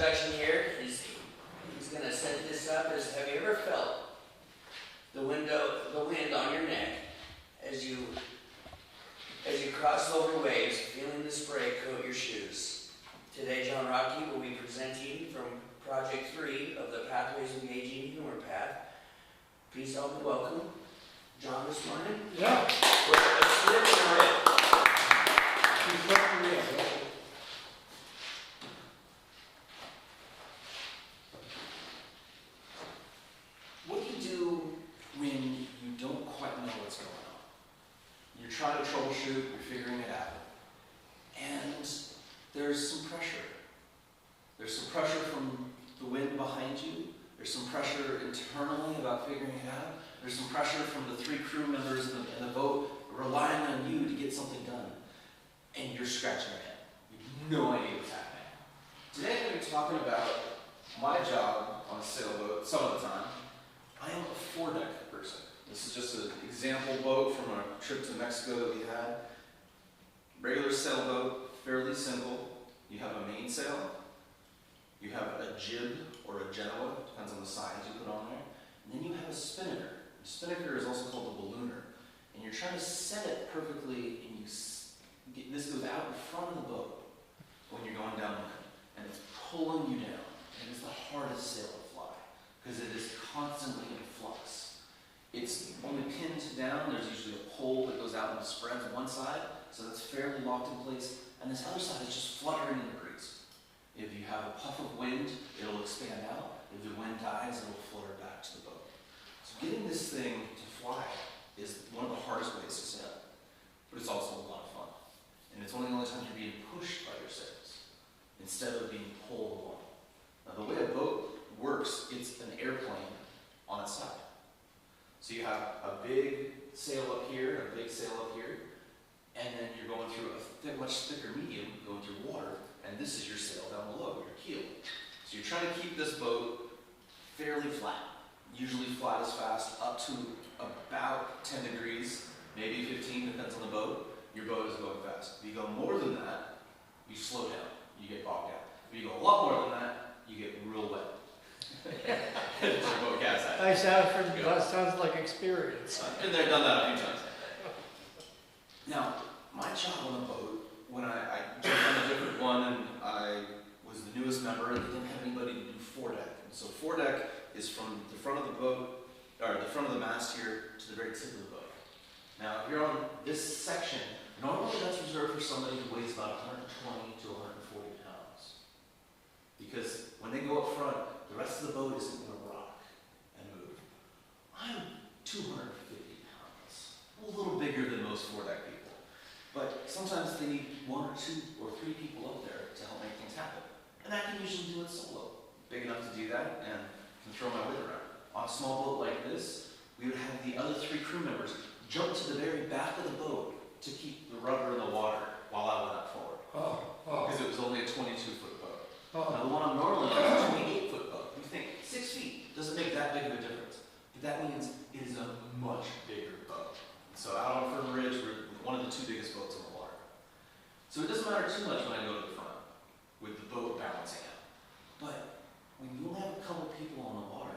introduction here. He's going to set this up as, have you ever felt the wind on your neck as you cross over waves, feeling the spray coat your shoes? Today, JohnR will be presenting from Project 3 of the Pathways Engaging Humor Path. Please help me welcome John this morning. Yeah. We're a slip and a rip. What do you do when you don't quite know what's going on? You're trying to troubleshoot, you're figuring it out, and there's some pressure. There's some pressure from the wind behind you. There's some pressure internally about figuring it out. There's some pressure from the 3 crew members in the boat relying on you to get something done. And you're scratching your head. You have no idea what's happening. Today I'm going to be talking about my job on a sailboat some of the time. I am a foredeck person. This is just an example boat from a trip to Mexico that we had. Regular sailboat, fairly simple. You have a mainsail. You have a jib or a genoa, depends on the size you put on there. And then you have a spinnaker. The spinnaker is also called a ballooner. And you're trying to set it perfectly, and this goes out in front of the boat when you're going downwind. And it's pulling you down. And it's the hardest sail to fly, because it is constantly in flux. It's only pinned down. There's usually a pole that goes out and spreads on one side, so that's fairly locked in place. And this other side is just fluttering in the breeze. If you have a puff of wind, it'll expand out. If the wind dies, it'll flutter back to the boat. So getting this thing to fly is one of the hardest ways to sail, but it's also a lot of fun. And it's one of the only times you're being pushed by your sails instead of being pulled along. Now, the way a boat works, it's an airplane on its side. So you have a big sail up here, and a big sail up here, and then you're going through a much thicker medium, going through water, and this is your sail down below, your keel. So you're trying to keep this boat fairly flat, usually flat as fast, up to about 10 degrees, maybe 15, depends on the boat. Your boat is going fast. If you go more than that, you slow down, you get bogged down. If you go a lot more than that, you get real wet. That sounds like experience. I've been there, done that a few times. Now, my job on the boat, when I jumped on a different one and I was the newest member and they didn't have anybody to do foredeck. And so foredeck is from the front of the boat, or the front of the mast here to the very tip of the boat. Now, if you're on this section, normally that's reserved for somebody who weighs about 120 to 140 pounds. Because when they go up front, the rest of the boat isn't going to rock and move. I'm 250 pounds, a little bigger than most foredeck people. But sometimes they need 1 or 2 or 3 people up there to help make things happen. And I can usually do it solo. Big enough to do that and can throw my weight around. On a small boat like this, we would have the other 3 crew members jump to the very back of the boat to keep the rudder in the water while I went up forward. Because it was only a 22-foot boat. Now the one I'm normally on is a 28-foot boat. You think 6 feet doesn't make that big of a difference. But that means it is a much bigger boat. So out on Firm Ridge, we're one of the 2 biggest boats on the water. So it doesn't matter too much when I go to the front with the boat balancing out. But when you only have a couple people on the water,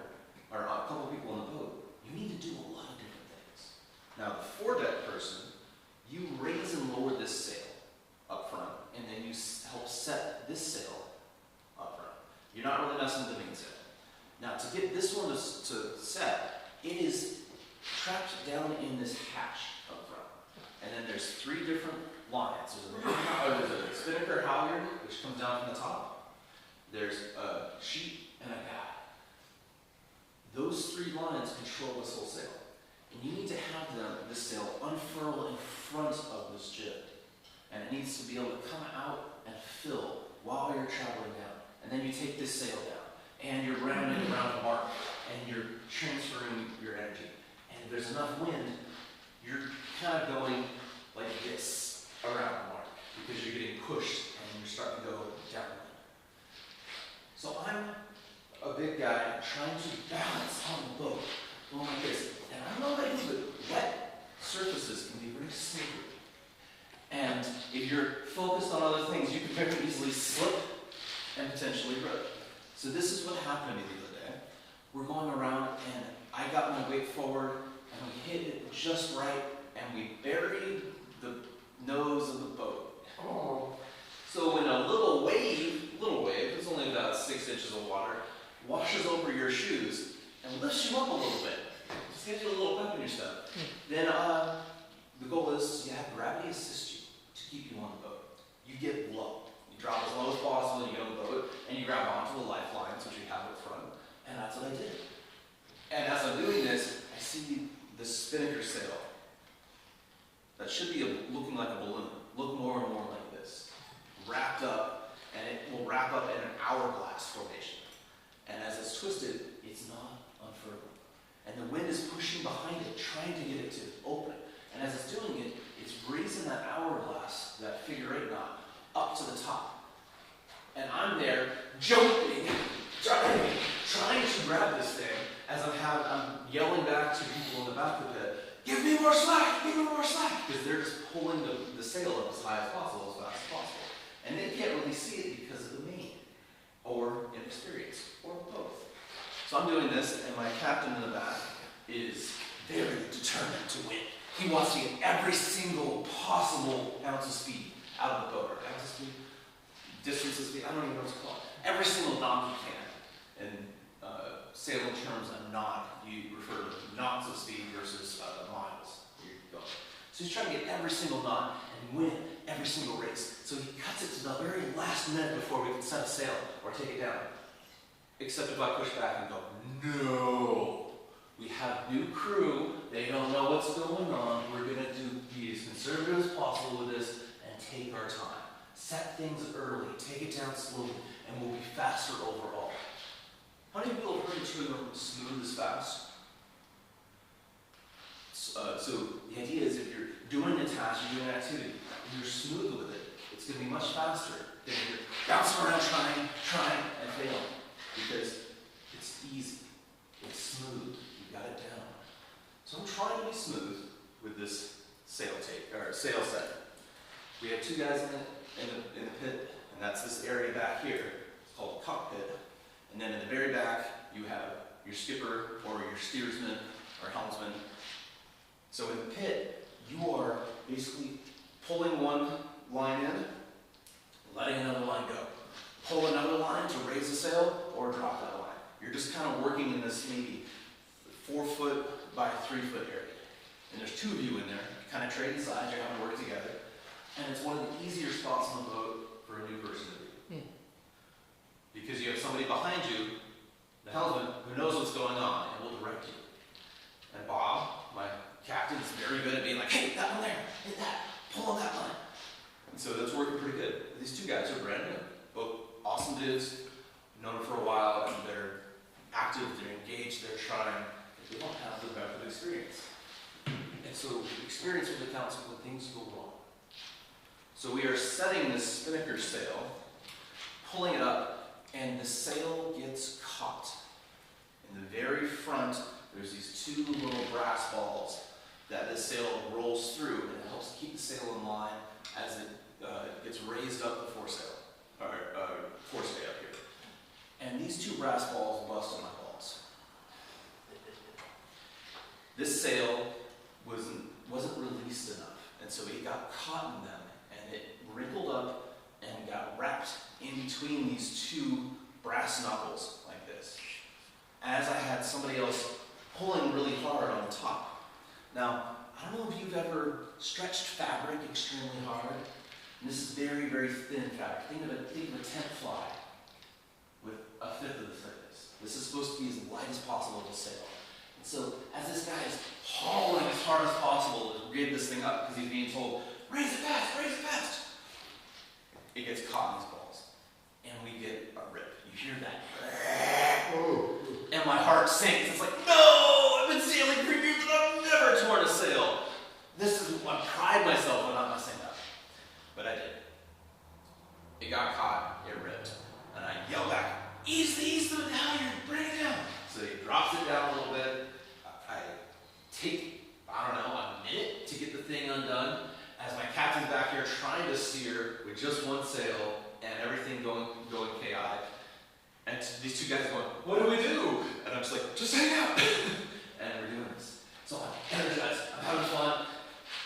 or a couple people on the boat, you need to do a lot of different things. Now the foredeck person, you raise and lower this sail up front, and then you help set this sail up front. You're not really messing with the mainsail. Now to get this one to set, it is trapped down in this hatch up front. And then there's 3 different lines. There's a spinnaker halyard, which comes down from the top. There's a sheet and a guy. Those 3 lines control this whole sail. And you need to have this sail unfurl in front of this jib. And it needs to be able to come out and fill while you're traveling down. And then you take this sail down, and you're rounding around the mark, and you're transferring your energy. And if there's enough wind, you're kind of going like this around the mark, because you're getting pushed and you're starting to go downwind. So I'm a big guy trying to balance on the boat, going like this. And I don't know about you, but wet surfaces can be very slippery. And if you're focused on other things, you can very easily slip and potentially rip. So this is what happened to me the other day. We're going around and I got my weight forward and we hit it just right and we buried the nose of the boat. Oh. So when a little wave, it's only about 6 inches of water, washes over your shoes and lifts you up a little bit. Just gives you a little pep in your step. Then the goal is you have gravity assist you to keep you on the boat. You get low. You drop as low as possible, you get on the boat, and you grab onto the lifelines, which we have up front. And that's what I did. And as I'm doing this, I see the spinnaker sail. That should be looking like a balloon. Look more and more like this. Wrapped up, and it will wrap up in an hourglass formation. And as it's twisted, it's not unfurling. And the wind is pushing behind it, trying to get it to open. And as it's doing it, it's raising that hourglass, that figure 8 knot, up to the top. And I'm there, jumping, trying to grab this thing, as I'm yelling back to people in the back of the pit, give me more slack, because they're just pulling the sail up as high as possible, as fast as possible. And they can't really see it because of the main, or inexperience, or both. So I'm doing this, and my captain in the back is very determined to win. He wants to get every single possible ounce of speed out of the boat, or ounce of speed, distance of speed, I don't even know what it's called. Every single knot he can. In sailing terms, a knot, you refer to knots of speed versus miles. Here you go. So he's trying to get every single knot and win every single race. So he cuts it to the very last minute before we can set a sail or take it down. Except if I push back and go, no, we have new crew, they don't know what's going on, we're going to be as conservative as possible with this and take our time. Set things early, take it down slowly, and we'll be faster overall. How many people have heard the term smooth is fast? So the idea is if you're doing a task, you're doing an activity, and you're smooth with it, it's going to be much faster than if you're bouncing around trying, and failing. Because it's easy, it's smooth, you got it down. So I'm trying to be smooth with this sail set. We have 2 guys in the pit, and that's this area back here. It's called the cockpit. And then in the very back, you have your skipper or your steersman or helmsman. So in the pit, you are basically pulling one line in, letting another line go. Pull another line to raise the sail or drop that line. You're just kind of working in this maybe 4 foot by 3 foot area. And there's 2 of you in there, kind of trading sides, you're having to work together. And it's one of the easier spots on the boat for a new person to do. Because you have somebody behind you, the helmsman, who knows what's going on and will direct you. And Bob, my captain, is very good at being like, hey, that one there, hit that, pull on that line. And so that's working pretty good. These 2 guys are brand new, both awesome dudes, known them for a while, and they're active, they're engaged, they're trying. They don't have the benefit of experience. And so experience really counts when things go wrong. So we are setting this spinnaker sail, pulling it up, and the sail gets caught. In the very front, there's these 2 little brass balls that this sail rolls through, and it helps keep the sail in line as it gets raised up the forestay up here. And these 2 brass balls bust on my balls. This sail wasn't released enough, and so it got caught in them, and it wrinkled up and got wrapped in between these 2 brass knuckles like this, as I had somebody else pulling really hard on the top. Now, I don't know if you've ever stretched fabric extremely hard. And this is very, very thin fabric. Think of a tent fly with a 1/5 of the thickness. This is supposed to be as light as possible to sail. And so, as this guy is hauling as hard as possible to get this thing up, because he's being told, raise it fast, it gets caught in these balls. And we get a rip. You hear that? And my heart sinks. It's like, no! I've been sailing for years and I've never torn a sail. This is what I pride myself on not messing up. But I did. It got caught, it ripped. And I yelled back, ease the down here, bring it down. So he drops it down a little bit. I take, a minute to get the thing undone. As my captain's back here trying to steer with just one sail and everything going chaotic. And these two guys going, what do we do? And I'm just like, just hang out. And we're doing this. So I'm energized, I'm having fun,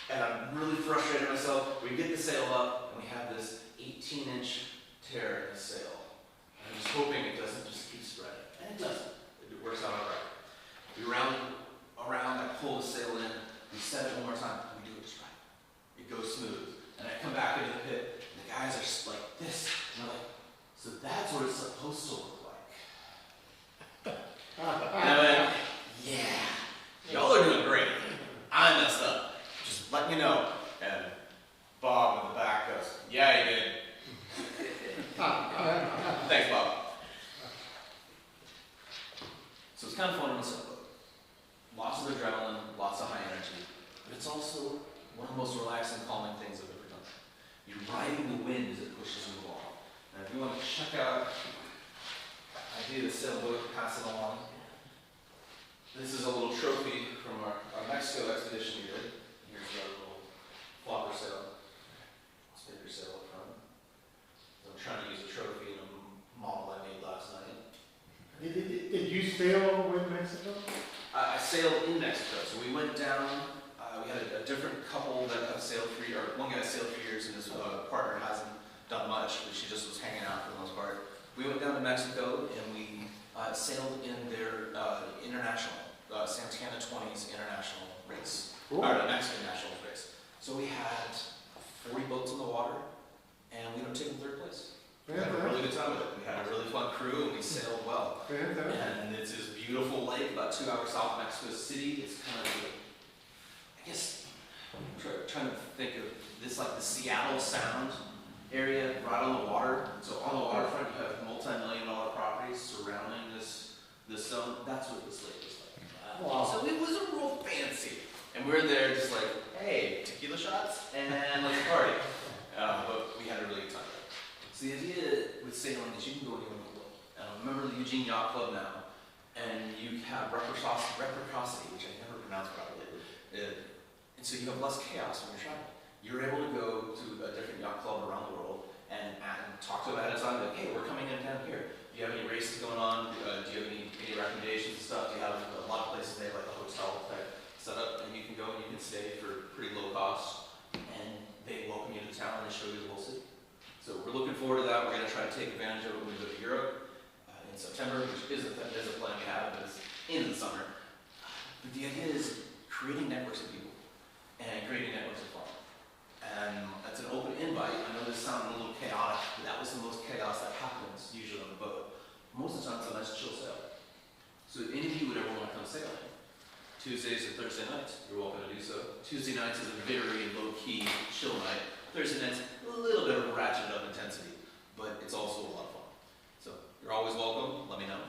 and I'm really frustrated myself. We get the sail up, and we have this 18-inch tear in the sail. And I'm just hoping it doesn't just keep spreading. And it doesn't. It works out all right. We round around, I pull the sail in, we set it one more time, and we do it just right. It goes smooth. And I come back into the pit, and the guys are just like this. And they're like, so that's what it's supposed to look like. And I went, yeah, y'all are doing great. I messed up. Just let me know. And Bob in the back goes, yeah, you did. Thanks, Bob. So it's kind of fun on the sailboat. Lots of adrenaline, lots of high energy, but it's also one of the most relaxing, calming things I've ever done. You're riding the wind as it pushes you along. And if you want to check out, I do the sailboat, pass it along. This is a little trophy from our Mexico expedition we did. Here's our little flopper sail. Spinner sail up front. So I'm trying to use a trophy in a model I made last night. Did you sail with Mexico? I sailed in Mexico, so we went down. We had a different couple that have sailed for years, or one guy sailed for years, and his partner hasn't done much, but she just was hanging out for the most part. We went down to Mexico, and we sailed in their international, Santana 20s international race, or the Mexican national race. So we had 40 boats in the water, and we ended up taking third place. We had a really good time with it. We had a really fun crew, and we sailed well. And it's this beautiful lake about 2 hours south of Mexico City. It's kind of, I guess, I'm trying to think of this like the Seattle Sound area right on the water. So on the waterfront, you have multi-million-dollar properties surrounding this zone. That's what this lake is like. Wow. So it was a real fancy. And we were there just like, hey, tequila shots, and let's party. But we had a really good time. So the idea with sailing is you can go anywhere in the world. And I'm a member of the Eugene Yacht Club now, and you have reciprocity, which I never pronounced properly. And so you have less chaos when you're traveling. You're able to go to a different yacht club around the world and talk to them ahead of time, like, hey, we're coming in town here. Do you have any races going on? Do you have any recommendations and stuff? Do you have a lot of places they have like a hotel type setup, and you can go and you can stay for pretty low cost, and they welcome you to town and they show you the whole city. So we're looking forward to that. We're going to try to take advantage of it when we go to Europe in September, which is a plan we have, but it's in the summer. But the idea is creating networks of people and creating networks of fun. And that's an open invite. I know this sounded a little chaotic, but that was the most chaos that happens usually on the boat. Most of the time it's a nice chill sail. So if any of you would ever want to come sailing, Tuesdays or Thursday nights, you're welcome to do so. Tuesday nights is a very low-key, chill night. Thursday nights, a little bit of ratcheted up intensity, but it's also a lot of fun. So you're always welcome. Let me know.